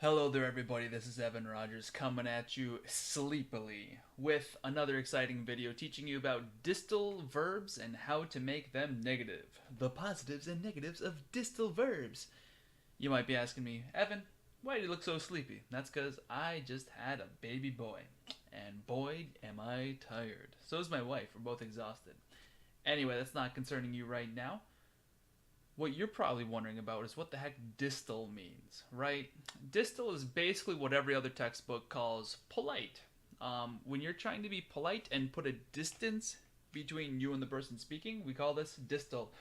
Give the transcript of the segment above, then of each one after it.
Hello there, everybody. This is Evan Rogers coming at you sleepily with another exciting video teaching you about distal verbs and how to make them negative. The positives and negatives of distal verbs. You might be asking me, Evan, why do you look so sleepy? That's because I just had a baby boy. And boy, am I tired. So is my wife. We're both exhausted. Anyway, that's not concerning you right now. What you're probably wondering about is what the heck distal means, right? Distal is basically what every other textbook calls polite. When you're trying to be polite and put a distance between you and the person speaking, we call this distal.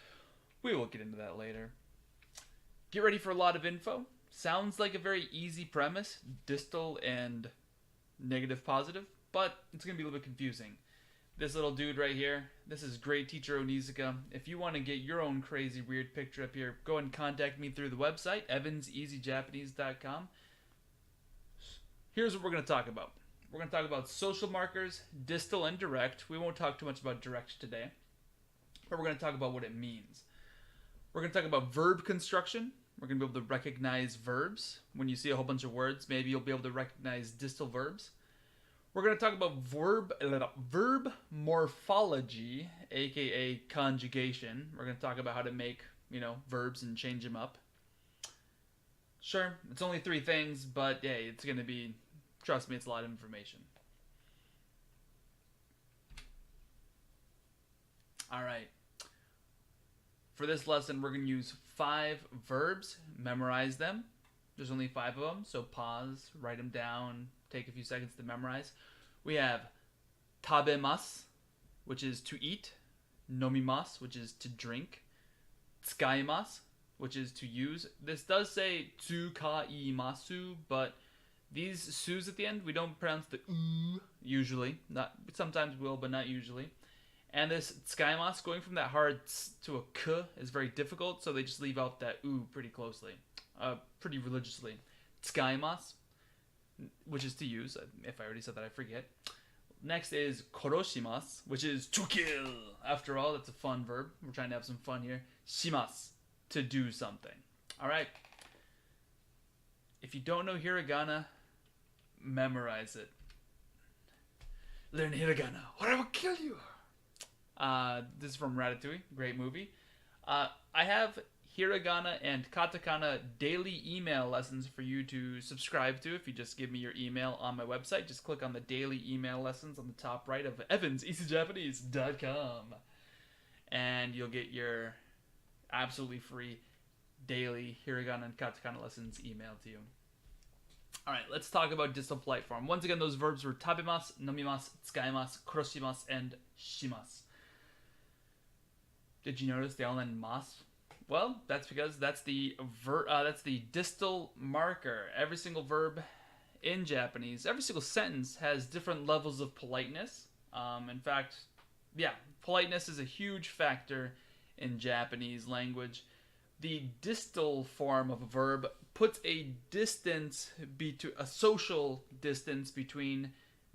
We will get into that later. Get ready for a lot of info. Sounds like a very easy premise, distal and negative positive, but it's going to be a little bit confusing. This little dude right here, this is great teacher Onizuka. If you want to get your own crazy weird picture up here, go and contact me through the website, evanseasyjapanese.com. Here's what we're going to talk about. We're going to talk about social markers, distal and direct. We won't talk too much about direct today, but we're going to talk about what it means. We're going to talk about verb construction. We're going to be able to recognize verbs. When you see a whole bunch of words, maybe you'll be able to recognize distal verbs. We're going to talk about verb morphology, aka conjugation. We're going to talk about how to make, verbs and change them up. Sure, it's only 3 things, but hey, it's going to be, trust me, it's a lot of information. Alright. For this lesson, we're going to use 5 verbs, memorize them. There's only 5 of them, so pause, write them down, take a few seconds to memorize. We have tabemasu, which is to eat, nomimasu, which is to drink, tsukaimasu, which is to use. This does say tsukaimasu, but these su's at the end, we don't pronounce the u usually. Not sometimes we will, but not usually. And this tsukaimasu, going from that hard ts to a k is very difficult, so they just leave out that u pretty closely, pretty religiously. Tsukaimasu, which is to use. If I already said that, I forget. Next is koroshimasu, which is to kill. After all, that's a fun verb. We're trying to have some fun here. Shimasu, to do something. Alright. If you don't know hiragana, memorize it. Learn hiragana, or I will kill you. This is from Ratatouille. Great movie. I have hiragana and katakana daily email lessons for you to subscribe to. If you just give me your email on my website, just click on the daily email lessons on the top right of evanseasyjapanese.com, and you'll get your absolutely free daily hiragana and katakana lessons emailed to you. Alright, let's talk about distal polite form. Once again, those verbs were tabemasu, nomimasu, tsukaimasu, koroshimasu, and shimasu. Did you notice they all end mas? Well, that's because that's the distal marker. Every single verb in Japanese, every single sentence has different levels of politeness. In fact, politeness is a huge factor in Japanese language. The distal form of a verb puts a social distance between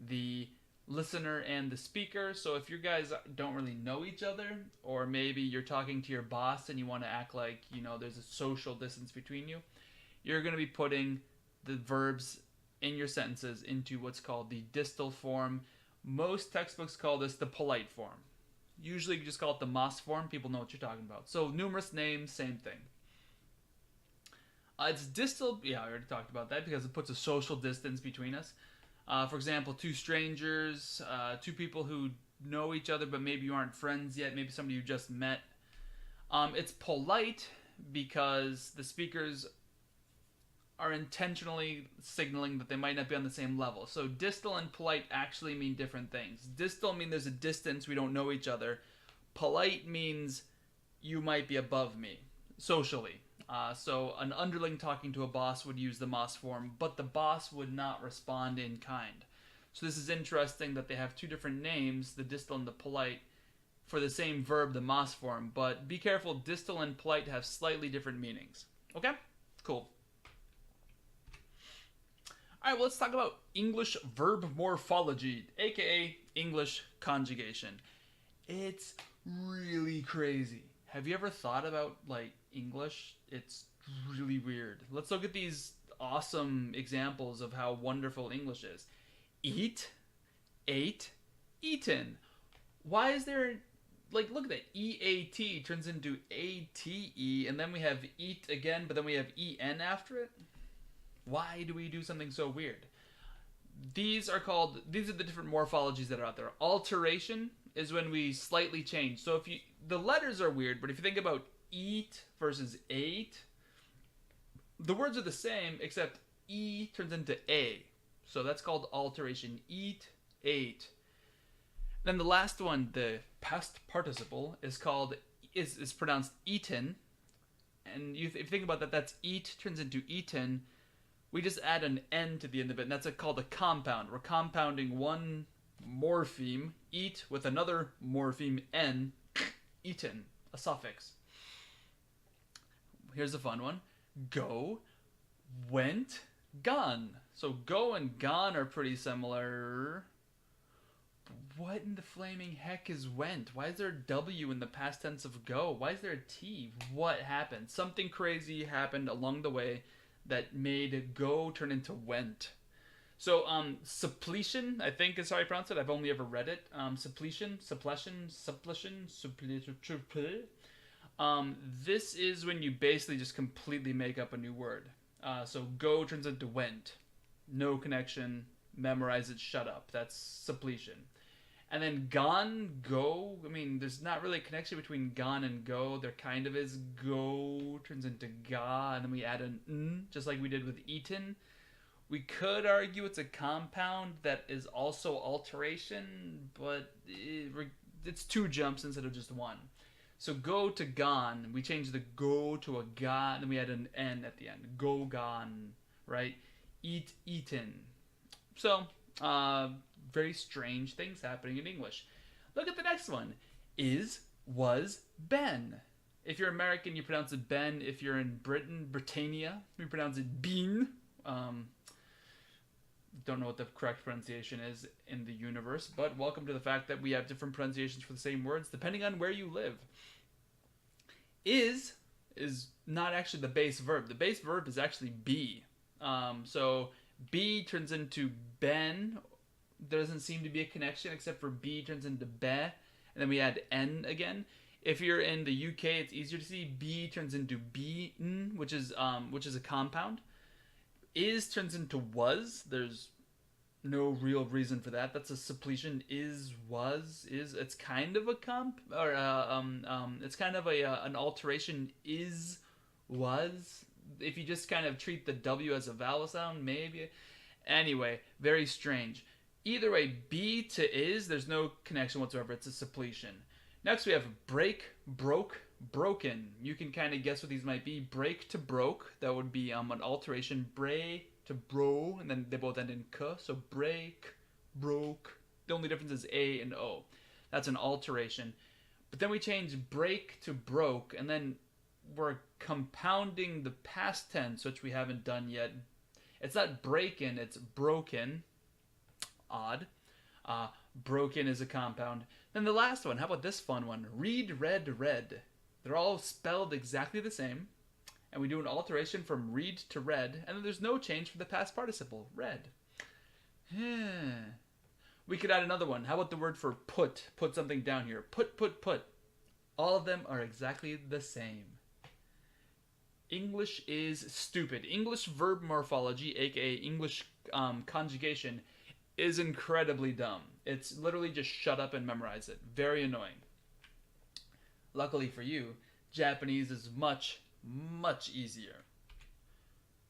the listener and the speaker. So if you guys don't really know each other, or maybe you're talking to your boss and you want to act like, there's a social distance between you, you're going to be putting the verbs in your sentences into what's called the distal form. Most textbooks call this the polite form. Usually you just call it the mas form. People know what you're talking about. So numerous names, same thing. It's distal, I already talked about that because it puts a social distance between us. For example, 2 strangers, 2 people who know each other but maybe you aren't friends yet, maybe somebody you just met. It's polite because the speakers are intentionally signaling that they might not be on the same level. So distal and polite actually mean different things. Distal means there's a distance, we don't know each other. Polite means you might be above me, socially. So an underling talking to a boss would use the mas form, but the boss would not respond in kind. So this is interesting that they have 2 different names, the distal and the polite, for the same verb, the mas form. But be careful, distal and polite have slightly different meanings. Okay? Cool. Alright, well, let's talk about English verb morphology, aka English conjugation. It's really crazy. Have you ever thought about, English? It's really weird. Let's look at these awesome examples of how wonderful English is. Eat, ate, eaten. Why is there, like, look at that. EAT turns into ATE, and then we have eat again, but then we have EN after it. Why do we do something so weird? These are the different morphologies that are out there. Alteration is when we slightly change. So the letters are weird, but if you think about eat versus ate, the words are the same, except E turns into A. So that's called alteration. Eat, ate. Then the last one, the past participle, is pronounced eaten. And if you think about that, that's eat turns into eaten. We just add an N to the end of it, and that's called a compound. We're compounding one morpheme, eat, with another morpheme, N, eaten, a suffix. Here's a fun one. Go, went, gone. So go and gone are pretty similar. What in the flaming heck is went? Why is there a W in the past tense of go? Why is there a T? What happened? Something crazy happened along the way that made go turn into went. So, suppletion, I think is how I pronounce it. I've only ever read it. Suppletion. This is when you basically just completely make up a new word. So go turns into went. No connection. Memorize it, shut up. That's suppletion. And then gone, go. I mean, there's not really a connection between gone and go. There kind of is. Go turns into ga, and then we add an n, just like we did with eaten. We could argue it's a compound that is also alteration, but it's two jumps instead of just one. So go to gone, we change the go to a ga, and then we add an n at the end. Go, gone, right? Eat, eaten. So, very strange things happening in English. Look at the next one. Is, was, been. If you're American, you pronounce it ben. If you're in Britannia, we pronounce it been. Don't know what the correct pronunciation is in the universe, but welcome to the fact that we have different pronunciations for the same words depending on where you live. Is not actually the base verb. The base verb is actually be. So be turns into ben. There doesn't seem to be a connection except for be turns into be, and then we add n again. If you're in the UK, it's easier to see. Be turns into be-n, which is a compound. Is turns into was. There's no real reason for that. That's a suppletion. Is, was, is. It's kind of a it's kind of an alteration. Is, was. If you just kind of treat the W as a vowel sound, maybe. Anyway, very strange. Either way, be to is, there's no connection whatsoever. It's a suppletion. Next we have break, broke, broken. You can kind of guess what these might be. Break to broke, that would be an alteration. Break to bro, and then they both end in k. So break, broke. The only difference is A and O. That's an alteration. But then we change break to broke, and then we're compounding the past tense, which we haven't done yet. It's not breaken, it's broken. Odd. Broken is a compound. Then the last one, how about this fun one? Read, read, read. They're all spelled exactly the same. And we do an alteration from read to read. And then there's no change for the past participle. Read. We could add another one. How about the word for put? Put something down here. Put, put, put. All of them are exactly the same. English is stupid. English verb morphology, aka English conjugation, is incredibly dumb. It's literally just shut up and memorize it. Very annoying. Luckily for you, Japanese is much, much easier.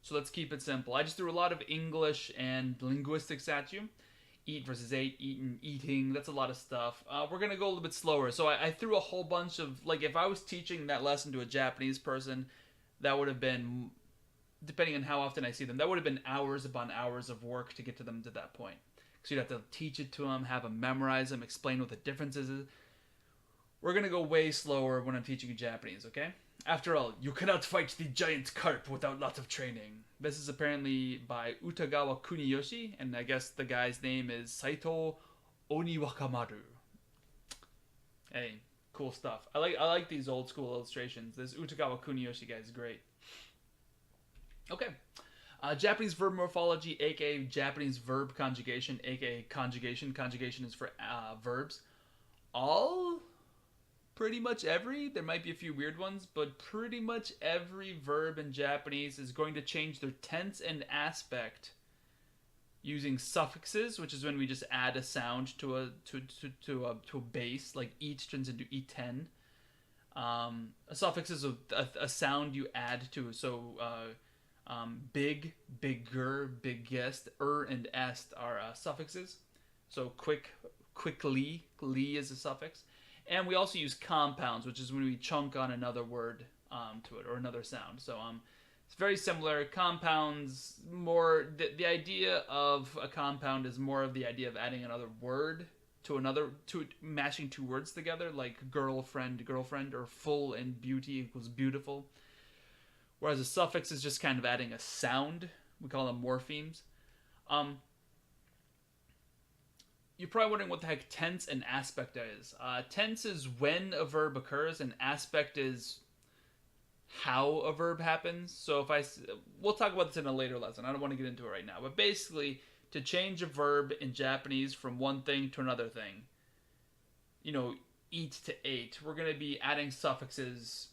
So let's keep it simple. I just threw a lot of English and linguistics at you. Eat versus ate, eaten, eating, that's a lot of stuff. We're going to go a little bit slower. So I threw a whole bunch of, like if I was teaching that lesson to a Japanese person, that would have been, depending on how often I see them, that would have been hours upon hours of work to get to them to that point. So you'd have to teach it to them, have them memorize them, explain what the differences is. We're going to go way slower when I'm teaching you Japanese, okay? After all, you cannot fight the giant carp without lots of training. This is apparently by Utagawa Kuniyoshi, and I guess the guy's name is Saito Oniwakamaru. Hey, cool stuff. I like these old school illustrations. This Utagawa Kuniyoshi guy is great. Okay. Japanese verb morphology, aka Japanese verb conjugation, aka conjugation. Conjugation is for verbs. Pretty much every, there might be a few weird ones, but pretty much every verb in Japanese is going to change their tense and aspect using suffixes, which is when we just add a sound to a base, like eat turns into iten. A suffix is a sound you add to, so big, bigger, biggest, and est are suffixes. So quickly, li is a suffix. And we also use compounds, which is when we chunk on another word to it, or another sound. So it's very similar. Compounds, more, the idea of a compound is more of the idea of adding another word to mashing two words together, like girlfriend, or full and beauty equals beautiful. Whereas a suffix is just kind of adding a sound. We call them morphemes. You're probably wondering what the heck tense and aspect is. Tense is when a verb occurs, and aspect is how a verb happens. So we'll talk about this in a later lesson. I don't want to get into it right now. But basically, to change a verb in Japanese from one thing to another thing, eat to ate, we're going to be adding suffixes,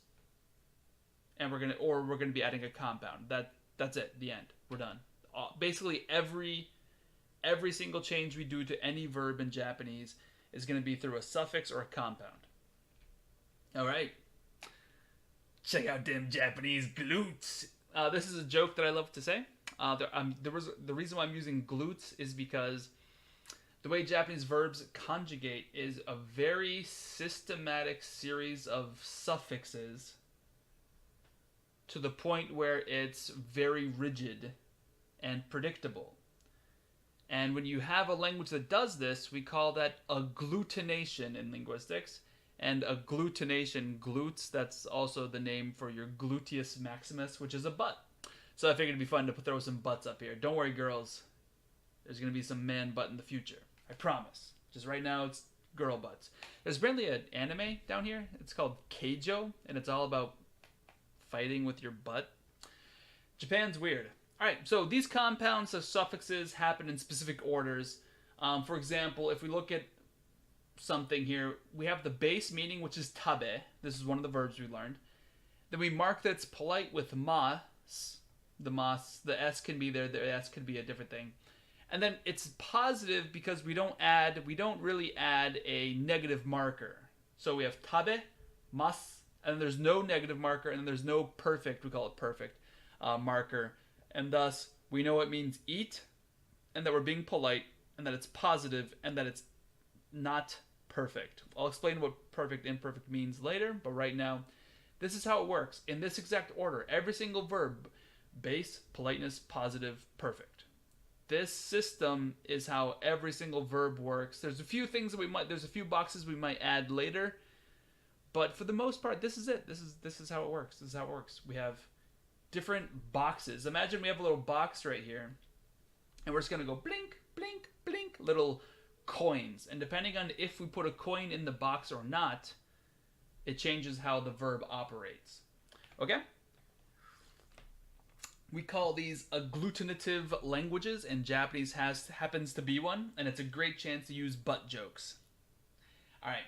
and we're going to be adding a compound. That's it. The end. We're done. Basically, every single change we do to any verb in Japanese is going to be through a suffix or a compound. All right. Check out them Japanese glutes. This is a joke that I love to say. The reason why I'm using glutes is because the way Japanese verbs conjugate is a very systematic series of suffixes to the point where it's very rigid and predictable. And when you have a language that does this, we call that agglutination in linguistics. And agglutination, glutes, that's also the name for your gluteus maximus, which is a butt. So I figured it'd be fun to throw some butts up here. Don't worry, girls. There's going to be some man butt in the future. I promise. Just right now, it's girl butts. There's apparently an anime down here. It's called Keijo, and it's all about fighting with your butt. Japan's weird. All right, so these compounds of suffixes happen in specific orders. For example, if we look at something here, we have the base meaning, which is tabe. This is one of the verbs we learned. Then we mark that it's polite with mas. The S can be there, the S could be a different thing. And then it's positive because we don't really add a negative marker. So we have tabe, mas, and there's no negative marker, and then there's no perfect, we call it perfect, marker. And thus, we know it means eat, and that we're being polite, and that it's positive, and that it's not perfect. I'll explain what perfect, imperfect means later, but right now, this is how it works. In this exact order, every single verb, base, politeness, positive, perfect. This system is how every single verb works. There's a few things that there's a few boxes we might add later, but for the most part, this is it. This is how it works. This is how it works. We have different boxes. Imagine we have a little box right here, and we're just gonna go blink, blink, blink, little coins. And depending on if we put a coin in the box or not, it changes how the verb operates. Okay? We call these agglutinative languages, and Japanese happens to be one, and it's a great chance to use butt jokes. All right.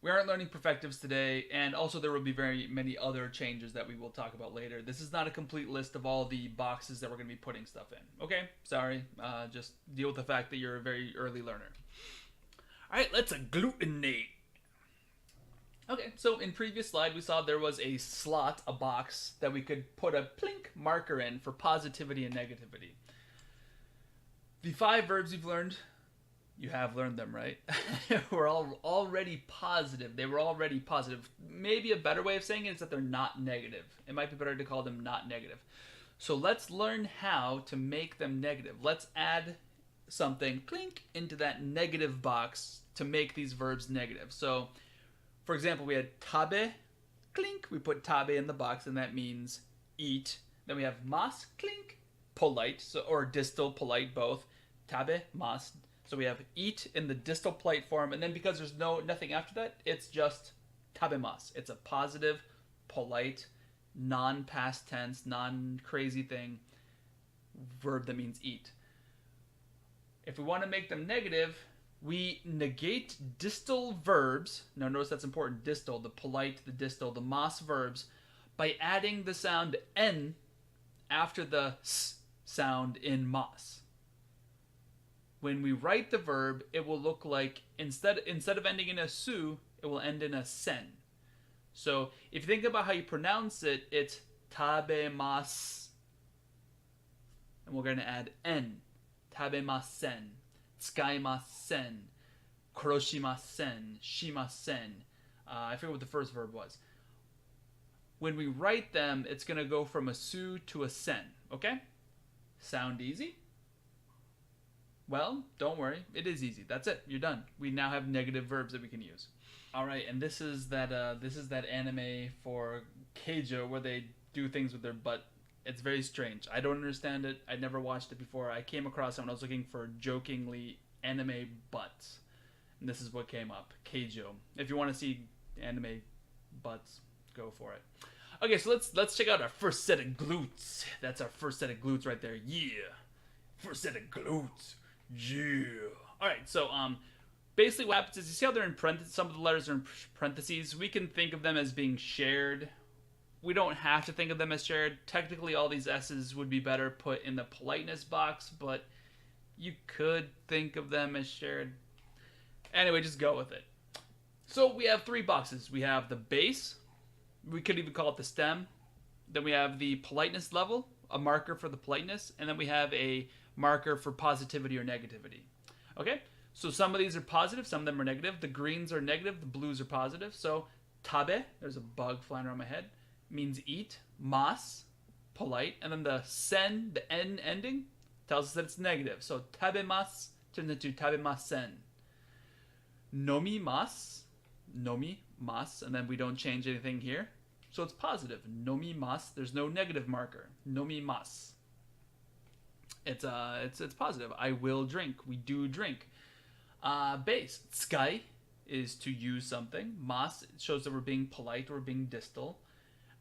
We aren't learning perfectives today, and also there will be very many other changes that we will talk about later. This is not a complete list of all the boxes that we're going to be putting stuff in. Okay? Sorry. Just deal with the fact that you're a very early learner. All right, let's agglutinate. Okay, so in previous slide, we saw there was a slot, a box, that we could put a plink marker in for positivity and negativity. The 5 verbs you've learned, you have learned them, right? Were all already positive. They were already positive. Maybe a better way of saying it is that they're not negative. It might be better to call them not negative. So let's learn how to make them negative. Let's add something, clink, into that negative box to make these verbs negative. So, for example, we had tabe, clink. We put tabe in the box, and that means eat. Then we have mas, clink, polite, or distal, polite, both. Tabe, mas. So we have eat in the distal polite form, and then because there's nothing after that, it's just tabemas. It's a positive, polite, non-past tense, non-crazy thing. verb that means eat. If we want to make them negative, we negate distal verbs. Now notice that's important. Distal, the polite, the distal, the mas verbs, by adding the sound n after the s sound in mas. When we write the verb, it will look like, instead of ending in a su, it will end in a sen. So if you think about how you pronounce it, it's tabemasu. And we're going to add n. Tabemasen, tsukaimasen, kuroshimasen, shimasen. I forget what the first verb was. When we write them, it's going to go from a su to a sen. Okay? Sound easy? Well, don't worry. It is easy. That's it. You're done. We now have negative verbs that we can use. All right, and this is that anime for Keijo where they do things with their butt. It's very strange. I don't understand it. I never watched it before. I came across it when I was looking for jokingly anime butts. And this is what came up. Keijo. If you want to see anime butts, go for it. Okay, so let's check out our first set of glutes. That's our first set of glutes right there. Yeah. First set of glutes. Yeah. Alright, so basically what happens is, you see how they're in parentheses? Some of the letters are in parentheses. We can think of them as being shared. We don't have to think of them as shared. Technically, all these S's would be better put in the politeness box, but you could think of them as shared. Anyway, just go with it. So we have three boxes. We have the base. We could even call it the stem. Then we have the politeness level, a marker for the politeness. And then we have a marker for positivity or negativity. Okay? So some of these are positive, some of them are negative. The greens are negative, the blues are positive. So tabe, there's a bug flying around my head, means eat. Mas, polite. And then the sen, the n ending, tells us that it's negative. So tabemas turns into tabemasen. Nomimas, nomimas, and then we don't change anything here. So it's positive. Nomimas, there's no negative marker. Nomimas. It's positive. I will drink. We do drink. Base. Tsukai is to use something. Mas shows that we're being polite or being distal.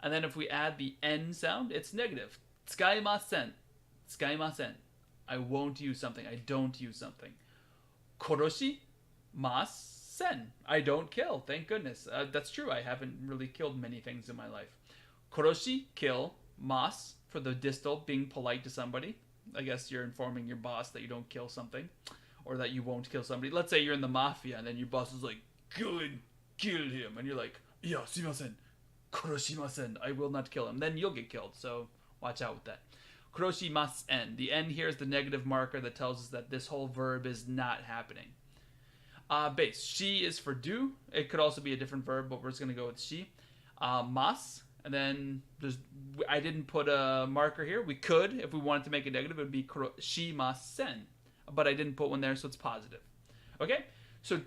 And then if we add the N sound, it's negative. Tsukaimasen. Tsukaimasen. I won't use something. I don't use something. Koroshi masen. I don't kill. Thank goodness. That's true. I haven't really killed many things in my life. Koroshi, kill. Mas, for the distal, being polite to somebody. I guess you're informing your boss that you don't kill something. Or that you won't kill somebody. Let's say you're in the mafia and then your boss is like, kill him. And you're like, yeah, sumimasen. Koroshimasen. I will not kill him. Then you'll get killed. So watch out with that. Koroshimasen. The N here is the negative marker that tells us that this whole verb is not happening. Base. She is for do. It could also be a different verb, but we're just going to go with she. Mas. And then I didn't put a marker here. We could, if we wanted to make it negative, it would be koroshimasen. But I didn't put one there, so it's positive. Okay? So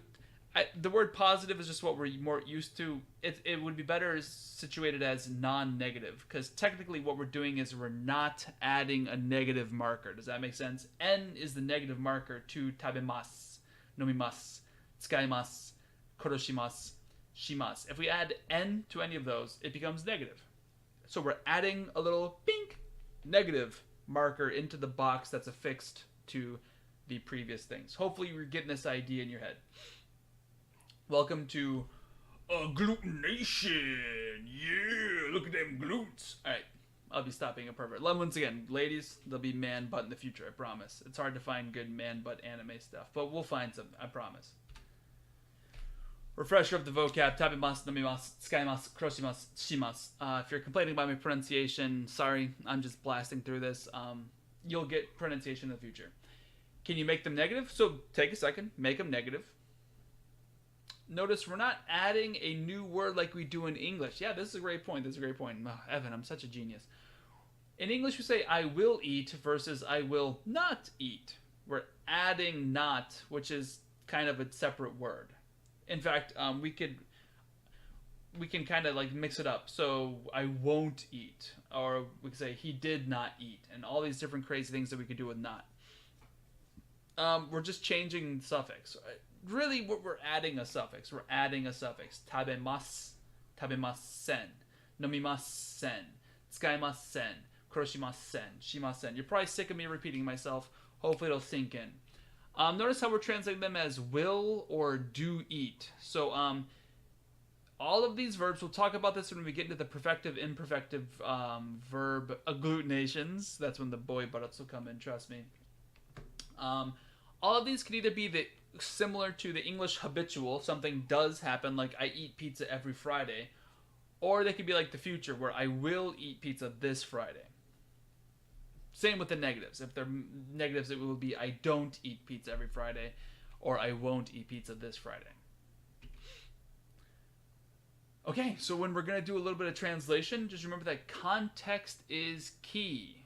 the word positive is just what we're more used to. It would be better situated as non-negative, because technically what we're doing is we're not adding a negative marker. Does that make sense? N is the negative marker to tabemas, nomimas, tsukaimasu, koroshimasu, shimasu. If we add N to any of those, it becomes negative. So we're adding a little pink negative marker into the box that's affixed to the previous things. Hopefully you're getting this idea in your head. Welcome to Agglutination. Yeah, look at them glutes. Alright, I'll be stopping a pervert. Once again, ladies, there'll be man butt in the future, I promise. It's hard to find good man butt anime stuff, but we'll find some, I promise. Refresher of the vocab, tabimasu, nomimasu, tsukaimasu, kuroshimasu, shimasu. If you're complaining about my pronunciation, sorry, I'm just blasting through this. You'll get pronunciation in the future. Can you make them negative? So take a second, make them negative. Notice we're not adding a new word like we do in English. Yeah, this is a great point. This is a great point. Oh, Evan, I'm such a genius. In English, we say I will eat versus I will not eat. We're adding not, which is kind of a separate word. In fact, we can kind of like mix it up. So I won't eat, or we could say he did not eat, and all these different crazy things that we could do with not. We're just changing the suffix. Really, we're adding a suffix. We're adding a suffix. Tabemasu, tabemasen, nomimasen, tsukaimasen, kuroshimasen, shimasen. You're probably sick of me repeating myself. Hopefully it'll sink in. Notice how we're translating them as will or do eat. So all of these verbs, we'll talk about this when we get into the perfective, imperfective verb agglutinations. That's when the boy buttocks will come in, trust me. All of these can either be similar to the English habitual, something does happen, like I eat pizza every Friday, or they could be like the future, where I will eat pizza this Friday. Same with the negatives. If they're negatives, it will be I don't eat pizza every Friday, or I won't eat pizza this Friday. Okay, so when we're going to do a little bit of translation, just remember that context is key.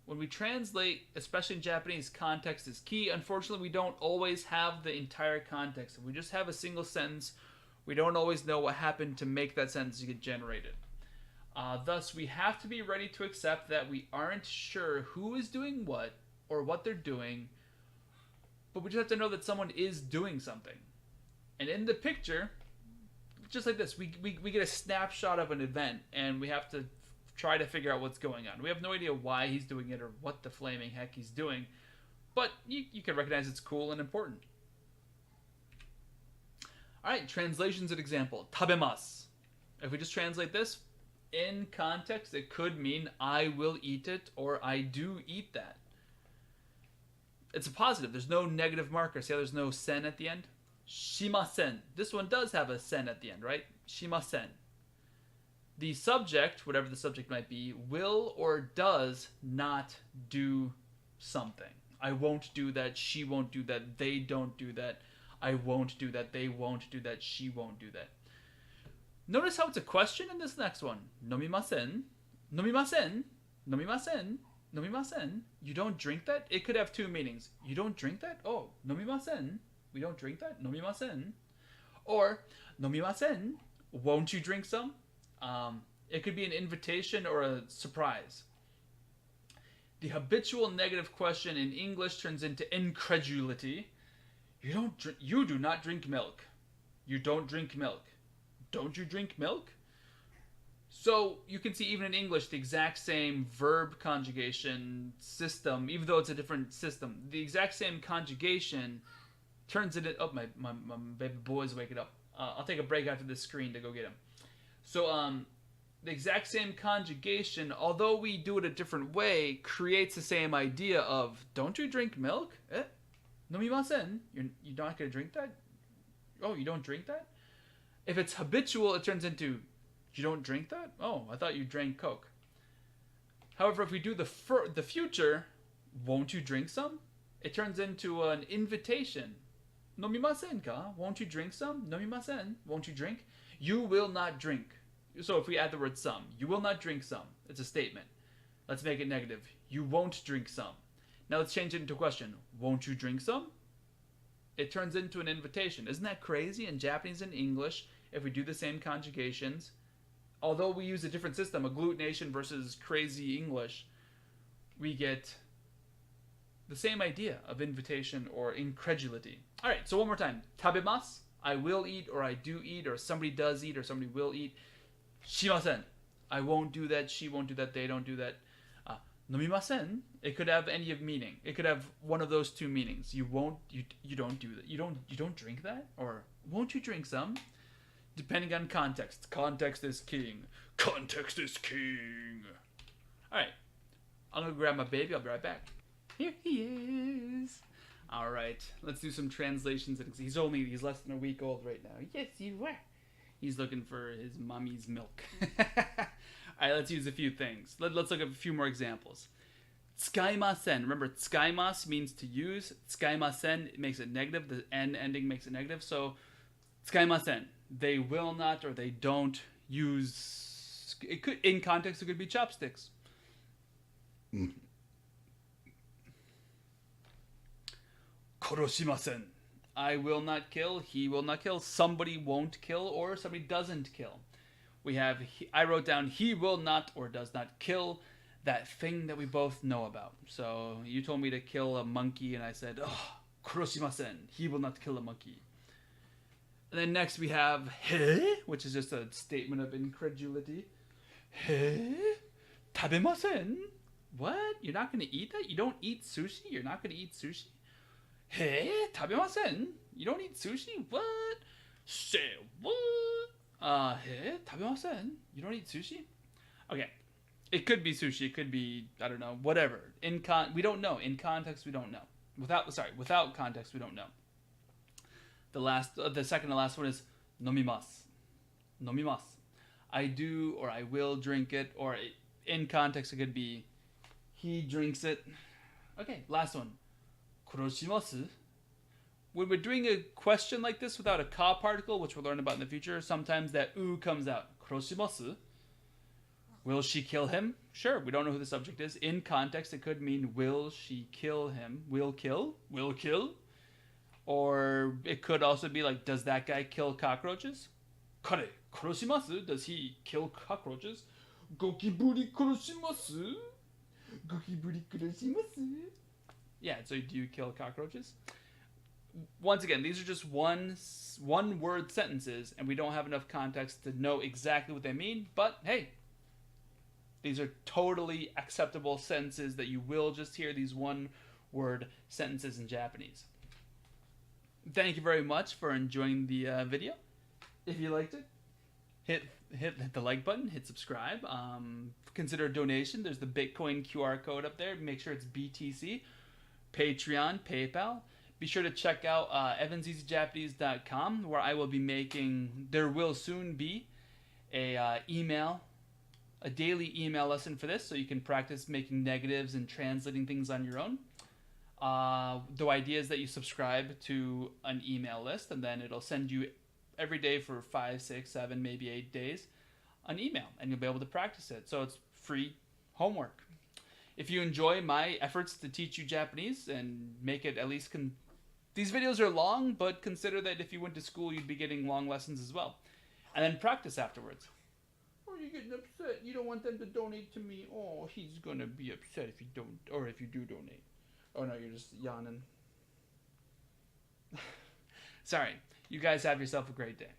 When we translate, especially in Japanese, context is key. Unfortunately, we don't always have the entire context. If we just have a single sentence, we don't always know what happened to make that sentence get generated. Thus, we have to be ready to accept that we aren't sure who is doing what or what they're doing, but we just have to know that someone is doing something. And in the picture, just like this, we get a snapshot of an event, and we have to try to figure out what's going on. We have no idea why he's doing it or what the flaming heck he's doing, but you can recognize it's cool and important. Alright, translation's an example. Tabemasu. If we just translate this, in context, it could mean I will eat it or I do eat that. It's a positive. There's no negative marker. See how there's no sen at the end? Shimasen. This one does have a sen at the end, right? Shimasen. The subject, whatever the subject might be, will or does not do something. I won't do that. She won't do that. They don't do that. I won't do that. They won't do that. She won't do that. Notice how it's a question in this next one. Nomimasen. Nomimasen. Nomimasen. Nomimasen. You don't drink that? It could have two meanings. You don't drink that? Oh, nomimasen. We don't drink that? Nomimasen. Or, nomimasen. Won't you drink some? It could be an invitation or a surprise. The habitual negative question in English turns into incredulity. You do not drink milk. You don't drink milk. Don't you drink milk? So you can see even in English the exact same verb conjugation system, even though it's a different system. The exact same conjugation turns it. Oh, my baby boy's waking up. I'll take a break after this screen to go get him. So the exact same conjugation, although we do it a different way, creates the same idea of don't you drink milk? Nomimasen. You're not going to drink that? Oh, you don't drink that? If it's habitual, it turns into you don't drink that? Oh, I thought you drank Coke. However, if we do the future, won't you drink some? It turns into an invitation. Nomimasen ka? Won't you drink some? Nomimasen. Won't you drink? You will not drink. So if we add the word some, you will not drink some. It's a statement. Let's make it negative. You won't drink some. Now let's change it into a question. Won't you drink some? It turns into an invitation. Isn't that crazy? In Japanese and English, if we do the same conjugations, although we use a different system, agglutination versus crazy English, we get the same idea of invitation or incredulity. All right, so one more time. Tabemasu, I will eat or I do eat, or somebody does eat or somebody will eat. Shimasen, I won't do that, she won't do that, they don't do that. Nomimasen, it could have any of meaning. It could have one of those two meanings. You don't do that. You don't drink that? Or won't you drink some? Depending on context. Context is king. Context is king. Alright. I'm gonna grab my baby, I'll be right back. Here he is. Alright, let's do some translations. He's less than a week old right now. Yes, you are. He's looking for his mommy's milk. Alright, let's use a few things. Let's look at a few more examples. Tsukaimasen. Remember, tsukaimasu means to use. Tsukaimasen makes it negative. The N ending makes it negative. So, tsukaimasen. They will not or they don't use... It could, in context, it could be chopsticks. Koroshimasen. I will not kill. He will not kill. Somebody won't kill or somebody doesn't kill. We have, I wrote down, he will not or does not kill that thing that we both know about. So you told me to kill a monkey and I said, oh, kuroshimasen. He will not kill a monkey. And then next we have he, which is just a statement of incredulity. He? Tabemasen? What? You're not going to eat that? You don't eat sushi? You're not going to eat sushi? Hey, 食べません? You don't eat sushi? What? Say what? Hey, 食べません? You don't eat sushi? Okay. It could be sushi. It could be, I don't know, whatever. We don't know. In context, we don't know. Without context, we don't know. The second to last one is 飲みます. 飲みます. I do or I will drink it, or in context, it could be he drinks it. Okay, last one. 殺します? When we're doing a question like this without a ka particle, which we'll learn about in the future, sometimes that u comes out. 殺します? Will she kill him? Sure, we don't know who the subject is. In context, it could mean will she kill him? Will kill? Will kill? Or it could also be like, does that guy kill cockroaches? 彼、殺します? Does he kill cockroaches? ゴキブリ殺します? ゴキブリ殺します? Yeah, so do you kill cockroaches? Once again, these are just one word sentences, and we don't have enough context to know exactly what they mean, but hey, these are totally acceptable sentences that you will just hear these one word sentences in Japanese. Thank you very much for enjoying the video. If you liked it, hit the like button, hit subscribe. Consider a donation. There's the Bitcoin QR code up there. Make sure it's BTC. Patreon, PayPal. Be sure to check out evanseasyjapanese.com, where I will be making, there will soon be a daily email lesson for this, so you can practice making negatives and translating things on your own. The idea is that you subscribe to an email list, and then it'll send you every day for 5, 6, 7, maybe 8 days an email, and you'll be able to practice it. So it's free homework. If you enjoy my efforts to teach you Japanese and make it at least these videos are long, but consider that if you went to school, you'd be getting long lessons as well. And then practice afterwards. Oh, you're getting upset. You don't want them to donate to me. Oh, he's going to be upset if you don't, or if you do donate. Oh, no, you're just yawning. Sorry. You guys have yourself a great day.